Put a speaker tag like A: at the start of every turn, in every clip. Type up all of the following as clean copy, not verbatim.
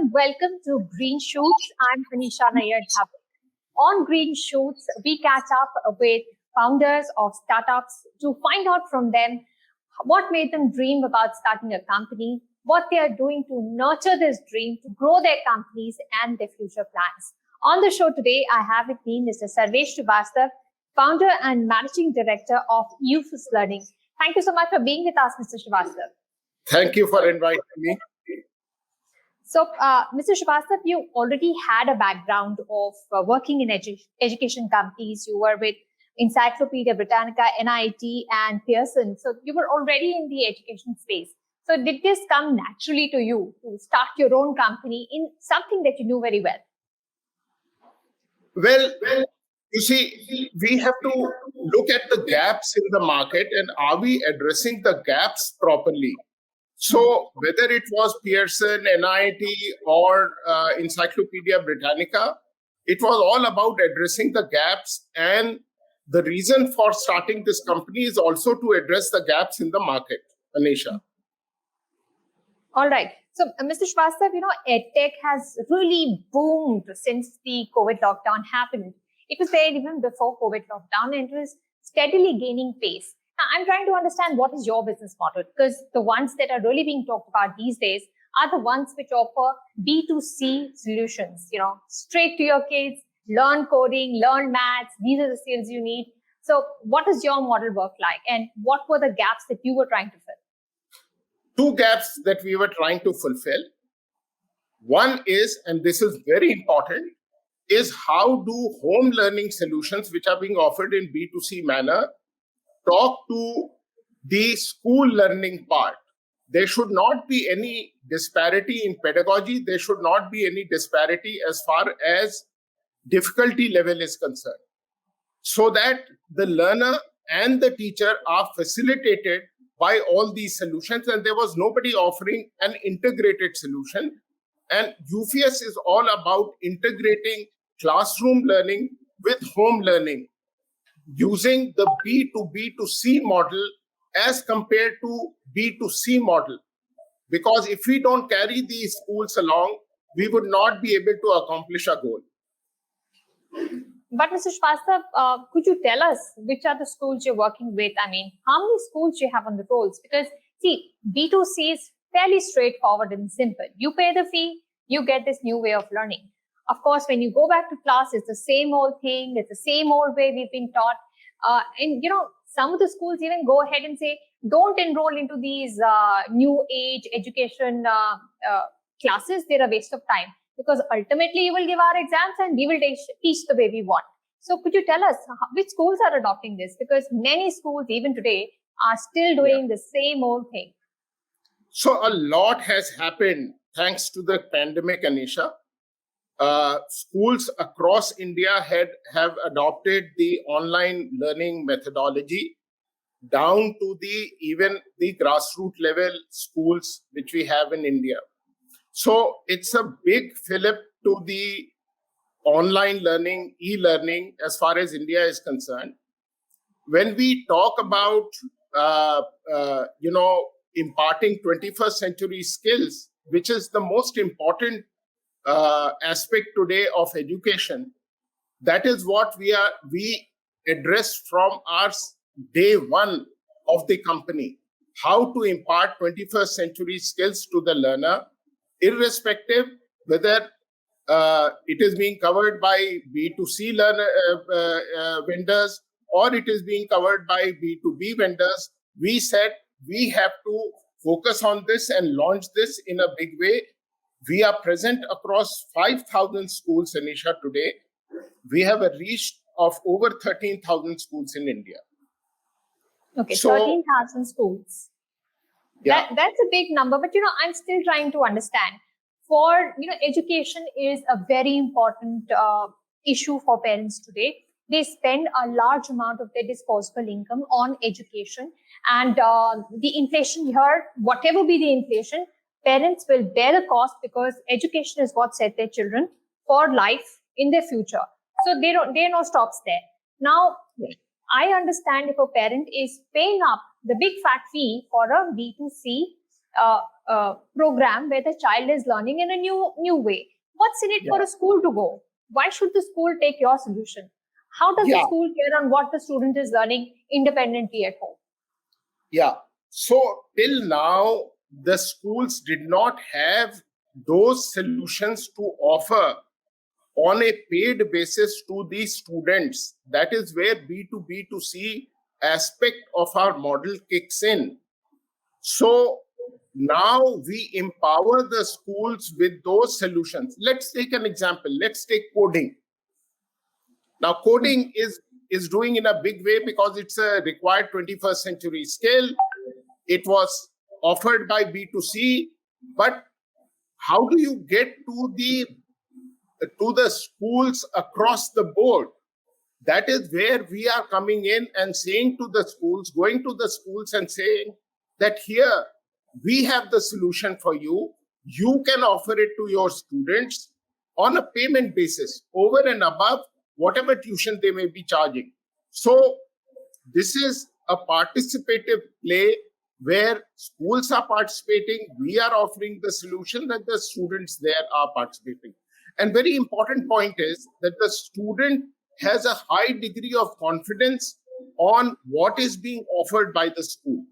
A: and welcome to Green Shoots. I'm Anisha Nayar Dhawan. On Green Shoots, we catch up with founders of startups to find out from them what made them dream about starting a company, what they are doing to nurture this dream, to grow their companies and their future plans. On the show today, I have with me Mr. Sarvesh Srivastava, founder and managing director of Eupheus Learning. Thank you so much for being with us, Mr. Srivastava.
B: Thank you for inviting me.
A: So, Mr. Srivastava, you already had a background of working in education companies. You were with Encyclopaedia Britannica, NIIT, and Pearson. So, you were already in the education space. So, did this come naturally to you to start your own company in something that you knew very well?
B: Well, you see, we have to look at the gaps in the market and are we addressing the gaps properly? So whether it was Pearson, NIIT, or Encyclopaedia Britannica, it was all about addressing the gaps. And the reason for starting this company is also to address the gaps in the market, Anisha.
A: All right. So, Mr. Srivastava, EdTech has really boomed since the COVID lockdown happened. It was there even before COVID lockdown and it was steadily gaining pace. Now, I'm trying to understand what is your business model, because the ones that are really being talked about these days are the ones which offer B2C solutions, straight to your kids, learn coding, learn maths. These are the skills you need. So what does your model work like? And what were the gaps that you were trying to fill?
B: Two gaps that we were trying to fulfill. One is, and this is very important, is how do home learning solutions, which are being offered in B2C manner, talk to the school learning part. There should not be any disparity in pedagogy. There should not be any disparity as far as difficulty level is concerned, so that the learner and the teacher are facilitated by all these solutions. And there was nobody offering an integrated solution. And Eupheus is all about integrating classroom learning with home learning, using the B2B2C model as compared to B2C model. Because if we don't carry these schools along, we would not be able to accomplish our goal.
A: But Mr. Srivastava, could you tell us which are the schools you're working with? I mean, how many schools you have on the rolls? Because see, B2C is fairly straightforward and simple. You pay the fee, you get this new way of learning. Of course, when you go back to class, it's the same old thing. It's the same old way we've been taught. And some of the schools even go ahead and say, don't enroll into these new age education classes. They're a waste of time. Because ultimately, you will give our exams and we will teach the way we want. So could you tell us which schools are adopting this? Because many schools, even today, are still doing the same old thing.
B: So a lot has happened thanks to the pandemic, Anisha. Schools across India have adopted the online learning methodology down to even the grassroots level schools which we have in India. So it's a big fillip to the online learning, e-learning as far as India is concerned. When we talk about, imparting 21st century skills, which is the most important aspect today of education, that is what we address from our day one of the company. How to impart 21st century skills to the learner, irrespective whether it is being covered by B2C vendors or it is being covered by B2B vendors. We said we have to focus on this and launch this in a big way. We are present across 5,000 schools, Anisha, today. We have a reach of over 13,000 schools in India.
A: Okay, so 13,000 schools.
B: Yeah.
A: That's a big number, but I'm still trying to understand. For education is a very important issue for parents today. They spend a large amount of their disposable income on education, and the inflation here, whatever be the inflation, parents will bear the cost because education is what set their children for life in their future. So there are no stops there. Now, I understand if a parent is paying up the big fat fee for a B2C program where the child is learning in a new way. What's in it for a school to go? Why should the school take your solution? How does the school care on what the student is learning independently at home?
B: Yeah. So till now, the schools did not have those solutions to offer on a paid basis to the students. That is where B2B2C aspect of our model kicks in. So now we empower the schools with those solutions. Let's take an example. Let's take coding. Now, coding is doing in a big way because it's a required 21st century skill. It was offered by B2C, but how do you get to the schools across the board? That is where we are coming in and saying to the schools, going to the schools and saying that here we have the solution for you. You can offer it to your students on a payment basis over and above whatever tuition they may be charging. So this is a participative play where schools are participating, we are offering the solution, and the students there are participating. And very important point is that the student has a high degree of confidence on what is being offered by the school.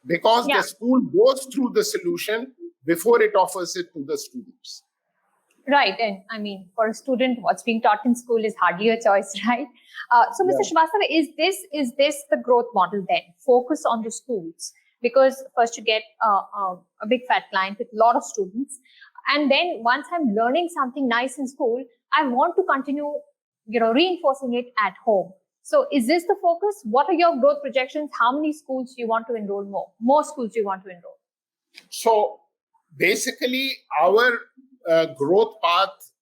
B: Because the school goes through the solution before it offers it to the students.
A: Right. And I mean, for a student, what's being taught in school is hardly a choice, right? So, Mr. Srivastava, is this the growth model then? Focus on the schools, because first you get a big fat client with a lot of students. And then once I'm learning something nice in school, I want to continue, reinforcing it at home. So is this the focus? What are your growth projections? How many schools do you want to enroll more? More schools do you want to enroll?
B: So basically, our growth path,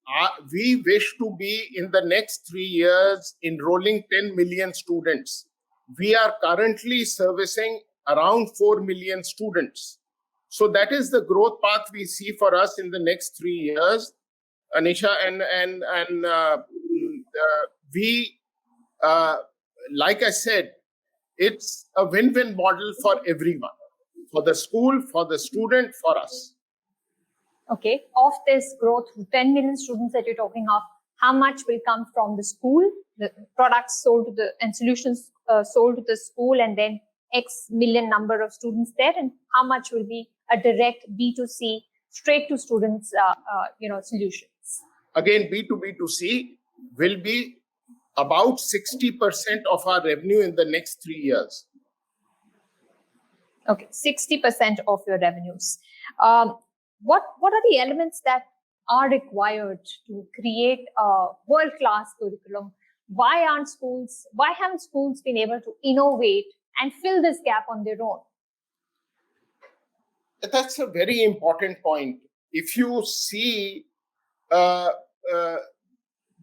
B: we wish to be in the next 3 years enrolling 10 million students. We are currently servicing around 4 million students. So that is the growth path we see for us in the next 3 years, Anisha, and we, like I said, it's a win-win model for everyone, for the school, for the student, for us.
A: Okay, of this growth, 10 million students that you're talking of, how much will come from the school, the products sold to and solutions sold to the school, and then X million number of students there, and how much will be a direct B2C, straight to students, solutions?
B: Again, B2B2C will be about 60% of our revenue in the next 3 years.
A: Okay, 60% of your revenues. What are the elements that are required to create a world-class curriculum? Why haven't schools been able to innovate and fill this gap on their own?
B: That's a very important point. If you see, the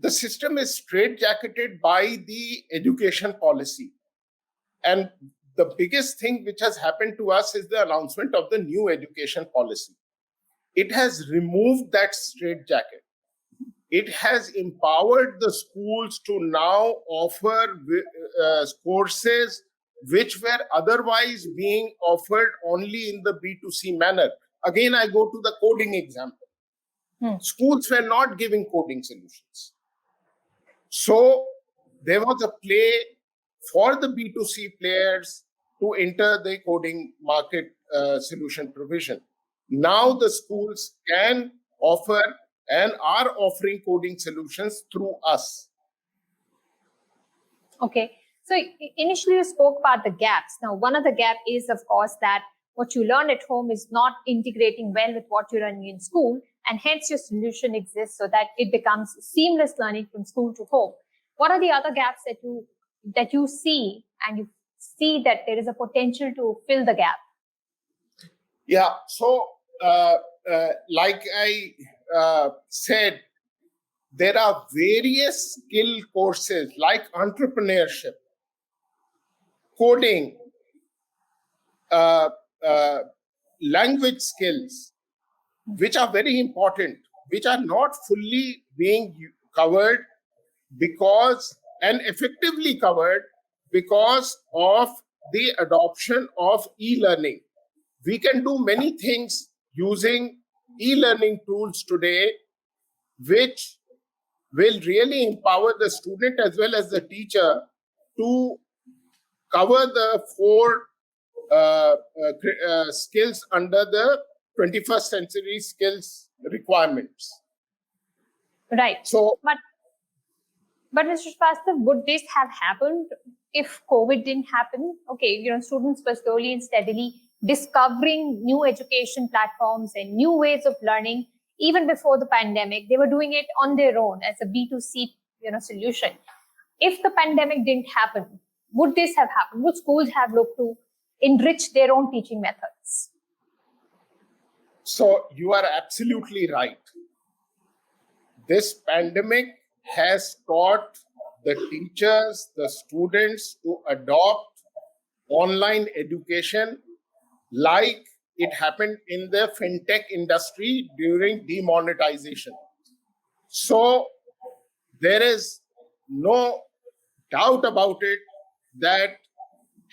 B: system is straitjacketed by the education policy. And the biggest thing which has happened to us is the announcement of the new education policy. It has removed that straitjacket. It has empowered the schools to now offer courses which were otherwise being offered only in the B2C manner. Again, I go to the coding example. Schools were not giving coding solutions. So there was a play for the B2C players to enter the coding market solution provision. Now the schools can offer and are offering coding solutions through us.
A: Okay. So initially you spoke about the gaps. Now, one of the gaps is, of course, that what you learn at home is not integrating well with what you're learning in school, and hence your solution exists so that it becomes seamless learning from school to home. What are the other gaps that you see, and you see that there is a potential to fill the gap?
B: Yeah. So, like I said, there are various skill courses like entrepreneurship, coding, language skills, which are very important, which are not fully being covered and effectively covered because of the adoption of e-learning. we can do many things using e-learning tools today, which will really empower the student as well as the teacher to cover the four skills under the 21st century skills requirements.
A: Right.
B: So,
A: but Mr. Srivastav, would this have happened if COVID didn't happen? Okay, students were slowly and steadily discovering new education platforms and new ways of learning. Even before the pandemic, they were doing it on their own as a B2C, solution. If the pandemic didn't happen, would this have happened? Would schools have looked to enrich their own teaching methods?
B: So you are absolutely right. This pandemic has taught the teachers, the students to adopt online education like it happened in the fintech industry during demonetization. So there is no doubt about it that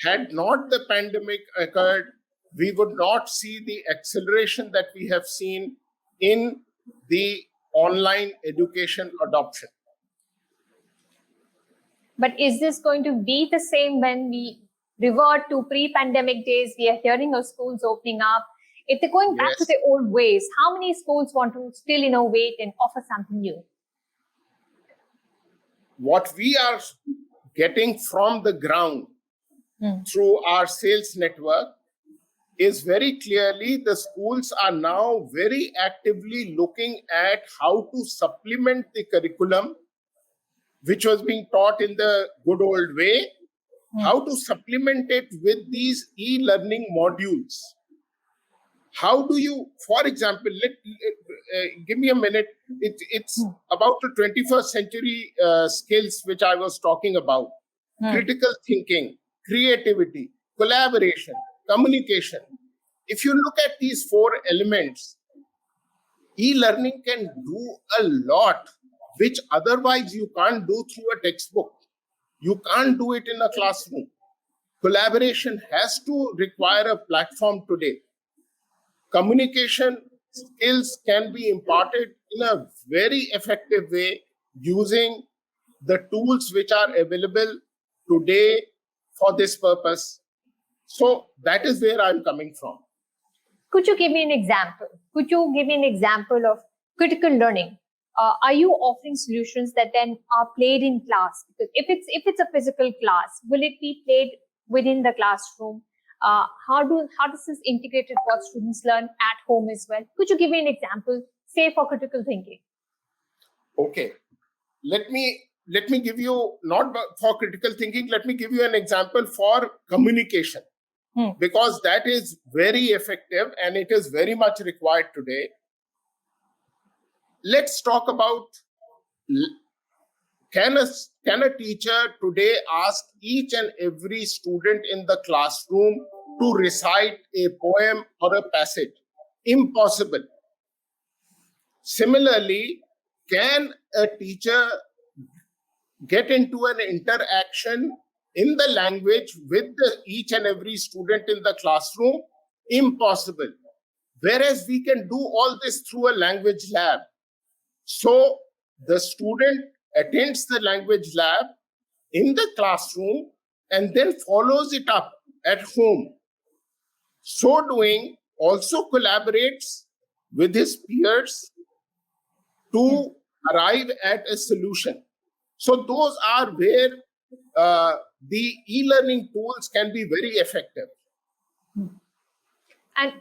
B: had not the pandemic occurred, we would not see the acceleration that we have seen in the online education adoption.
A: But is this going to be the same when we revert to pre-pandemic days? We are hearing of schools opening up. If they're going back to their old ways, how many schools want to still innovate and offer something new?
B: What we are getting from the ground through our sales network is very clearly the schools are now very actively looking at how to supplement the curriculum which was being taught in the good old way, how to supplement it with these e-learning modules. How do you, for example, give me a minute. It's about the 21st century skills which I was talking about. Critical thinking, creativity, collaboration, communication. If you look at these four elements, e-learning can do a lot which otherwise you can't do through a textbook. You can't do it in a classroom. Collaboration has to require a platform today. Communication skills can be imparted in a very effective way using the tools which are available today for this purpose. So that is where I'm coming from.
A: Could you give me an example? Could you give me an example of critical learning? Are you offering solutions that then are played in class? Because if it's a physical class, will it be played within the classroom? How does this integrate with what students learn at home as well? Could you give me an example, say for critical thinking?
B: Okay, let me give you, not for critical thinking, let me give you an example for communication, because that is very effective and it is very much required today. Let's talk about, can a teacher today ask each and every student in the classroom to recite a poem or a passage? Impossible. Similarly, can a teacher get into an interaction in the language with each and every student in the classroom? Impossible. Whereas we can do all this through a language lab. So the student attends the language lab in the classroom and then follows it up at home. So doing, also collaborates with his peers to arrive at a solution. So those are where the e-learning tools can be very effective.
A: And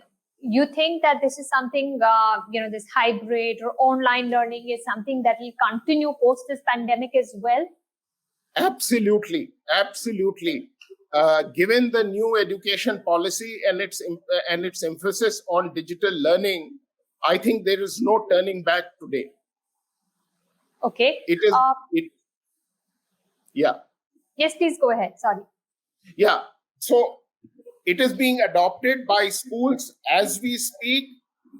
A: you think that this is something, this hybrid or online learning is something that will continue post this pandemic as well?
B: Absolutely. Given the new education policy and its emphasis on digital learning, I think there is no turning back today.
A: Okay.
B: Yeah.
A: Yes, please go ahead. Sorry.
B: Yeah. So it is being adopted by schools as we speak.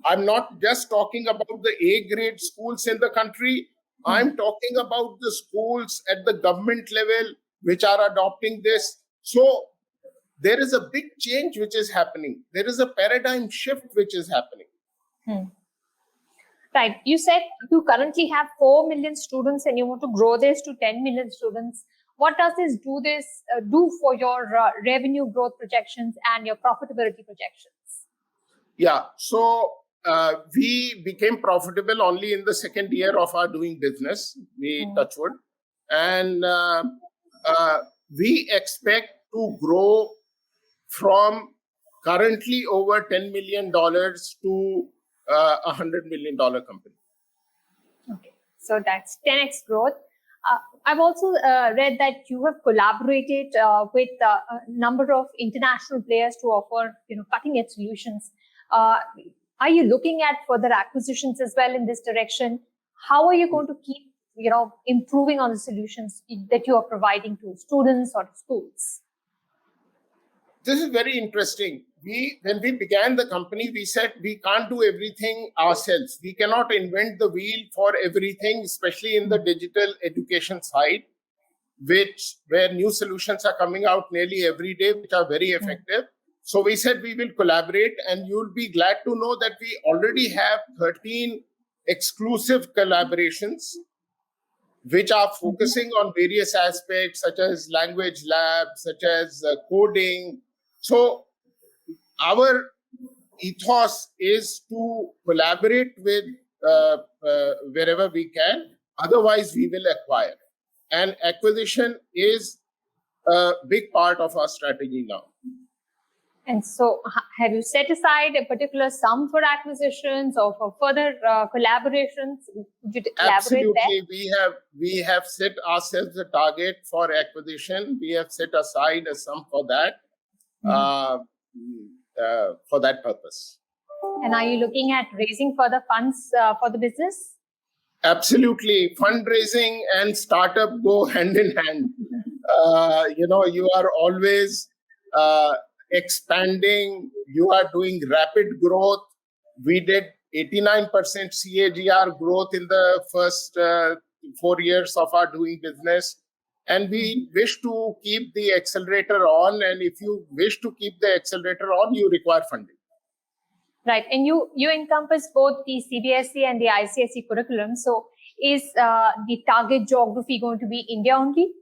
B: I'm not just talking about the A-grade schools in the country. I'm talking about the schools at the government level which are adopting this. So there is a big change which is happening. There is a paradigm shift which is happening.
A: Right. You said you currently have 4 million students and you want to grow this to 10 million students. What does this do for your revenue growth projections and your profitability projections?
B: Yeah. So we became profitable only in the second year of our doing business. We touch wood. And we expect to grow from currently over $10 million to a $100 million company.
A: Okay, so that's 10x growth. I've also read that you have collaborated with a number of international players to offer, cutting-edge solutions. Are you looking at further acquisitions as well in this direction? How are you going to keep, improving on the solutions that you are providing to students or to schools?
B: This is very interesting. When we began the company, we said we can't do everything ourselves. We cannot invent the wheel for everything, especially in the digital education side, where new solutions are coming out nearly every day, which are very effective. So we said we will collaborate, and you'll be glad to know that we already have 13 exclusive collaborations, which are focusing on various aspects such as language labs, such as coding. So our ethos is to collaborate with wherever we can. Otherwise, we will acquire. And acquisition is a big part of our strategy now.
A: And so have you set aside a particular sum for acquisitions or for further collaborations? Would you elaborate
B: Absolutely. We have set ourselves a target for acquisition. We have set aside a sum for that, for that purpose.
A: And are you looking at raising further funds for the business?
B: Absolutely. Fundraising and startup go hand in hand. You are always expanding. You are doing rapid growth. We did 89% CAGR growth in the first 4 years of our doing business. And we wish to keep the accelerator on. And if you wish to keep the accelerator on, you require funding.
A: Right. And you encompass both the CBSE and the ICSE curriculum. So is the target geography going to be India only?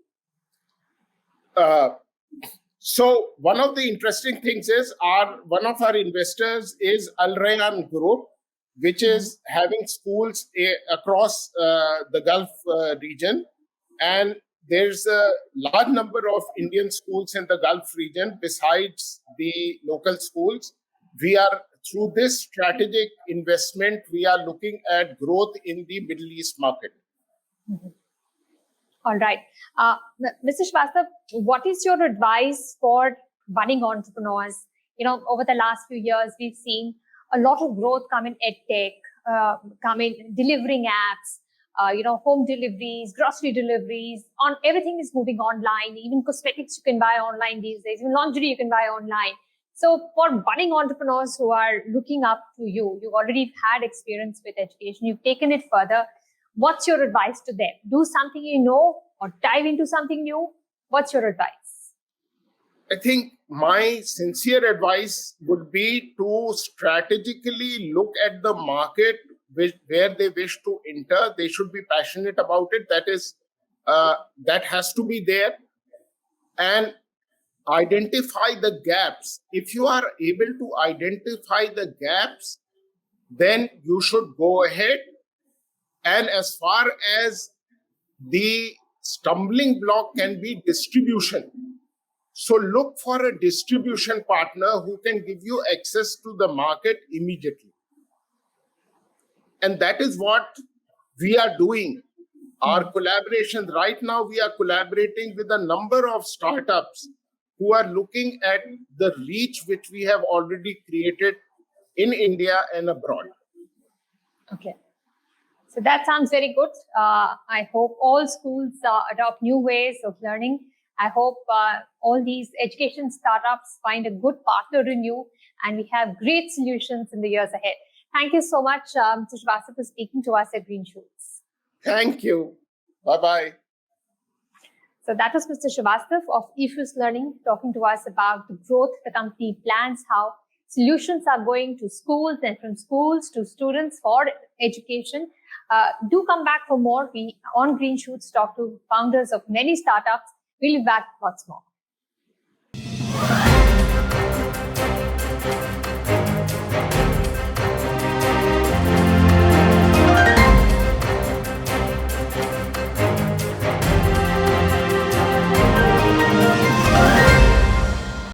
B: So one of the interesting things is one of our investors is Al Rayyan Group, which is having schools across the Gulf region. And there's a large number of Indian schools in the Gulf region besides the local schools. Through this strategic investment, we are looking at growth in the Middle East market.
A: All right. Mr. Srivastav, what is your advice for budding entrepreneurs? Over the last few years, we've seen a lot of growth come in EdTech, come in delivering apps, home deliveries, grocery deliveries, everything is moving online. Even cosmetics you can buy online these days. Even laundry you can buy online. So for budding entrepreneurs who are looking up to you, you've already had experience with education, you've taken it further. What's your advice to them? Do something you know or dive into something new? What's your advice?
B: I think my sincere advice would be to strategically look at the market where they wish to enter. They should be passionate about it. That has to be there. And identify the gaps. If you are able to identify the gaps, then you should go ahead. And as far as the stumbling block can be distribution, so look for a distribution partner who can give you access to the market immediately. And that is what we are doing. Our collaboration right now, we are collaborating with a number of startups who are looking at the reach which we have already created in India and abroad.
A: Okay. So that sounds very good. I hope all schools adopt new ways of learning. I hope all these education startups find a good partner in you, and we have great solutions in the years ahead. Thank you so much, Mr. Srivastava, for speaking to us at Green Shoots.
B: Thank you. Bye-bye.
A: So that was Mr. Srivastav of Eupheus Learning talking to us about the growth the company plans, how solutions are going to schools and from schools to students for education. Do come back for more. We on Green Shoots talk to founders of many startups. We'll be back with lots more.